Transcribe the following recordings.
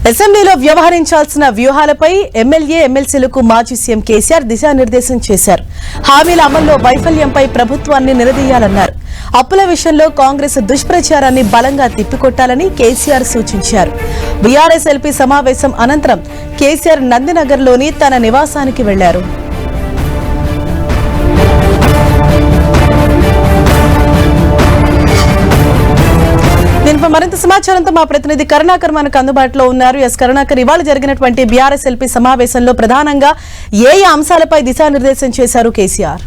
అసెంబ్లీలో వ్యవహరించాల్సిన వ్యూహాలపై ఎమ్మెల్యే ఎమ్మెల్సీలకు మాజీ సీఎం కేసీఆర్ దిశానిర్దేశం చేశారు. హామీల అమల్లో వైఫల్యంపై ప్రభుత్వాన్ని నిలదీయాలన్నారు. అప్పుల విషయంలో కాంగ్రెస్ దుష్ప్రచారాన్ని బలంగా తిప్పికొట్టాలని కేసీఆర్ సూచించారు. బీఆర్ఎస్ ఎల్పీ సమావేశం అనంతరం కేసీఆర్ నందినగర్లోని తన నివాసానికి వెళ్లారు. దీనిపై మరింత సమాచారంతో మా ప్రతినిధి కరుణాకర్ మనకు అందుబాటులో ఉన్నారు. కరుణాకర్, ఇవాళ జరిగినటువంటి బీఆర్ఎస్ ఎల్పీ సమావేశంలో ప్రధానంగా ఏ అంశాలపై దిశానిర్దేశం చేశారు కేసీఆర్?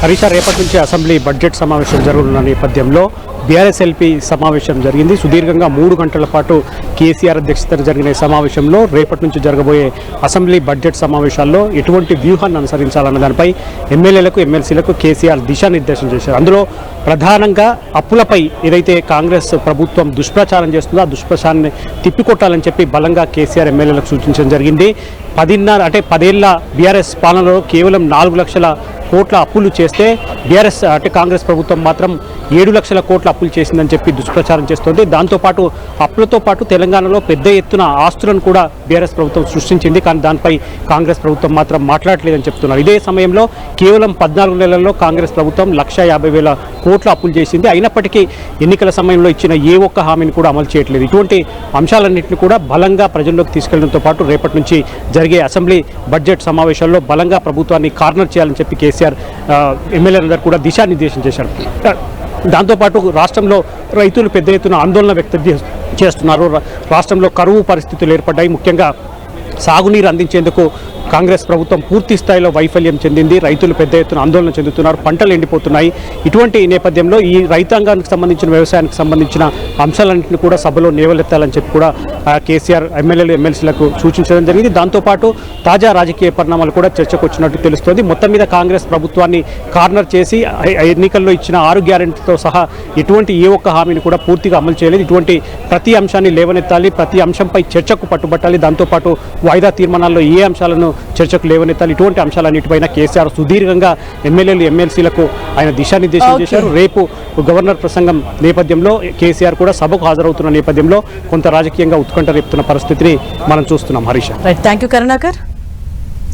హరీష, రేపటి నుంచి అసెంబ్లీ బడ్జెట్ సమావేశం జరుగుతున్న నేపథ్యంలో బీఆర్ఎస్ ఎల్పీ సమావేశం జరిగింది. సుదీర్ఘంగా 3 గంటల పాటు కేసీఆర్ అధ్యక్షతన జరిగిన సమావేశంలో రేపటి నుంచి జరగబోయే అసెంబ్లీ బడ్జెట్ సమావేశాల్లో ఎటువంటి వ్యూహాన్ని అనుసరించాలన్న దానిపై ఎమ్మెల్యేలకు ఎమ్మెల్సీలకు కేసీఆర్ దిశానిర్దేశం చేశారు. అందులో ప్రధానంగా అప్పులపై ఏదైతే కాంగ్రెస్ ప్రభుత్వం దుష్ప్రచారం చేస్తుందో ఆ దుష్ప్రచారాన్ని తిప్పికొట్టాలని చెప్పి బలంగా కేసీఆర్ ఎమ్మెల్యేలకు సూచించడం జరిగింది. 10 ఏళ్ల బీఆర్ఎస్ పాలనలో కేవలం 4 లక్షల కోట్ల అప్పులు చేస్తే బీఆర్ఎస్ కాంగ్రెస్ ప్రభుత్వం మాత్రం 7 లక్షల కోట్ల అప్పులు చేసిందని చెప్పి దుష్ప్రచారం చేస్తోంది. దాంతోపాటు అప్పులతో పాటు తెలంగాణలో పెద్ద ఎత్తున ఆస్తులను కూడా బీఆర్ఎస్ ప్రభుత్వం సృష్టించింది. కానీ దానిపై కాంగ్రెస్ ప్రభుత్వం మాత్రం మాట్లాడలేదని చెప్తున్నారు. ఇదే సమయంలో కేవలం 14 నెలల్లో కాంగ్రెస్ ప్రభుత్వం 1,50,000 కోట్ల అప్పులు చేసింది. అయినప్పటికీ ఎన్నికల సమయంలో ఇచ్చిన ఏ ఒక్క హామీని కూడా అమలు చేయట్లేదు. ఇటువంటి అంశాలన్నింటినీ కూడా బలంగా ప్రజల్లోకి తీసుకెళ్లడంతో పాటు రేపటి నుంచి జరిగే అసెంబ్లీ బడ్జెట్ సమావేశాల్లో బలంగా ప్రభుత్వాన్ని కార్నర్ చేయాలని చెప్పి కేసీఆర్ ఎమ్మెల్యేలందరూ కూడా దిశానిర్దేశం చేశారు. దాంతోపాటు రాష్ట్రంలో రైతులు పెద్ద ఎత్తున ఆందోళన వ్యక్తం చేస్తున్నారు. రాష్ట్రంలో కరువు పరిస్థితులు ఏర్పడ్డాయి. ముఖ్యంగా సాగునీరు అందించేందుకు కాంగ్రెస్ ప్రభుత్వం పూర్తి స్థాయిలో వైఫల్యం చెందింది. రైతులు పెద్ద ఎత్తున ఆందోళన చెందుతున్నారు. పంటలు ఎండిపోతున్నాయి. ఇటువంటి నేపథ్యంలో ఈ రైతాంగానికి సంబంధించిన వ్యవసాయానికి సంబంధించిన అంశాలన్నింటినీ కూడా సభలో లేవలెత్తాలని చెప్పి కూడా కేసీఆర్ ఎమ్మెల్యేలు ఎమ్మెల్సీలకు సూచించడం జరిగింది. దాంతోపాటు తాజా రాజకీయ పరిణామాలు కూడా చర్చకు వచ్చినట్టు తెలుస్తోంది. మొత్తం మీద కాంగ్రెస్ ప్రభుత్వాన్ని కార్నర్ చేసి ఎన్నికల్లో ఇచ్చిన 6 గ్యారెంటీతో సహా ఎటువంటి ఏ ఒక్క హామీని కూడా పూర్తిగా అమలు చేయలేదు. ఇటువంటి ప్రతి అంశాన్ని లేవనెత్తాలి, ప్రతి అంశంపై చర్చకు పట్టుబట్టాలి. దాంతోపాటు వాయిదా తీర్మానాల్లో ఏ అంశాలను చర్చకు లేవనెత్తాలి. ఇటువంటి అంశాలన్నిటిపైన కేసీఆర్ సుదీర్ఘంగా ఎమ్మెల్యేలు ఎమ్మెల్సీలకు ఆయన దిశానిర్దేశం చేశారు. రేపు గవర్నర్ ప్రసంగం నేపథ్యంలో కేసీఆర్ కూడా సభకు హాజరవుతున్న నేపథ్యంలో కొంత రాజకీయంగా ఉత్కంఠ రేపుతున్న పరిస్థితిని మనం చూస్తున్నాం. Harish, thank you Karunakar.